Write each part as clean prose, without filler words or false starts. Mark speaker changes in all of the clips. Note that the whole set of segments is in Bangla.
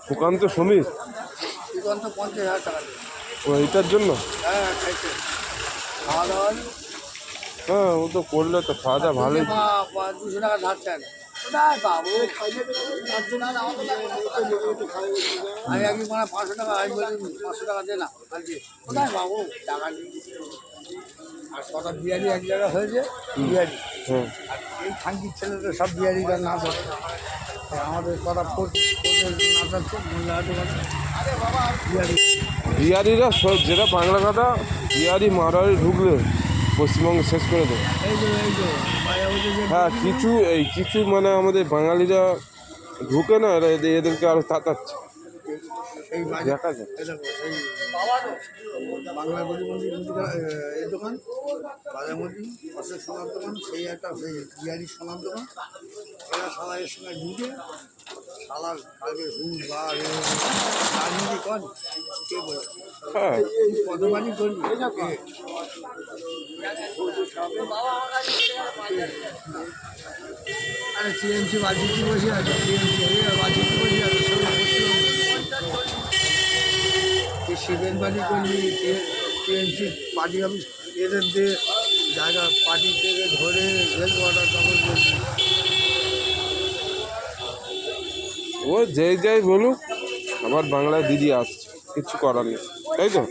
Speaker 1: সুকান্ত সমীর
Speaker 2: সুকান্ত 50,000 টাকা দেবে।
Speaker 1: ও এইটার জন্য?
Speaker 2: হ্যাঁ খাইছে খাওয়া দাওয়া
Speaker 1: হ্যাঁ ও তো করলে তো খাওয়া দাওয়া ভালোই।
Speaker 2: 200 টাকা ধার চায় না কোথায় পাবো? আমি একদিন মানে 500 টাকা আমি বলি 500 টাকা দে না কালকে কোথায় পাবো টাকা নেই। আর কটা বিহারি এক জায়গায় হয়েছে বিহারি
Speaker 1: হ্যাঁ
Speaker 2: আর এই খানকির ছেলেদের সব বিহারিরা না ধরে আমাদের কটা নাচাচ্ছে মোল্লাহাটে বিহারি
Speaker 1: বিহারিরা যেটা বাংলা কথা বিহারি মারারি ঢুকলে পশ্চিমবঙ্গ শেষ করে দেবে।
Speaker 2: এই যে মায়াবতী যে
Speaker 1: হ্যাঁ কিছু মানে আমাদের বাঙালিরা ঢুকে না এদেরকে আরো তাতাচ্ছে
Speaker 2: এই
Speaker 1: দেখা যায়।
Speaker 2: এই বাংলা প্রতিবন্ধী এই দোকান বাজারমতি অশেষ সোনার দোকান সেই একটা সেই বিহারি সোনার দোকান এরা সবাই এর সঙ্গে ঢুকে সালা কালকে হুল বা রাজনীতি কর কে বলে
Speaker 1: হ্যাঁ
Speaker 2: কতবারই করবি আরে টিএমসি বাজিতে বসে আছে টিএমসি বাজিতে বসে আছে সিমেন্ট বাড়ি করলি টিএমসি পার্টি অফিস এদের দিয়ে জায়গা পার্টি থেকে ধরে রেল ওয়াটার দখল করলি
Speaker 1: ও যেই বলুক আবার বাংলায় দিদি আসছে কিছু করার নেই তাই তো।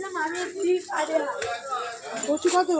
Speaker 2: কত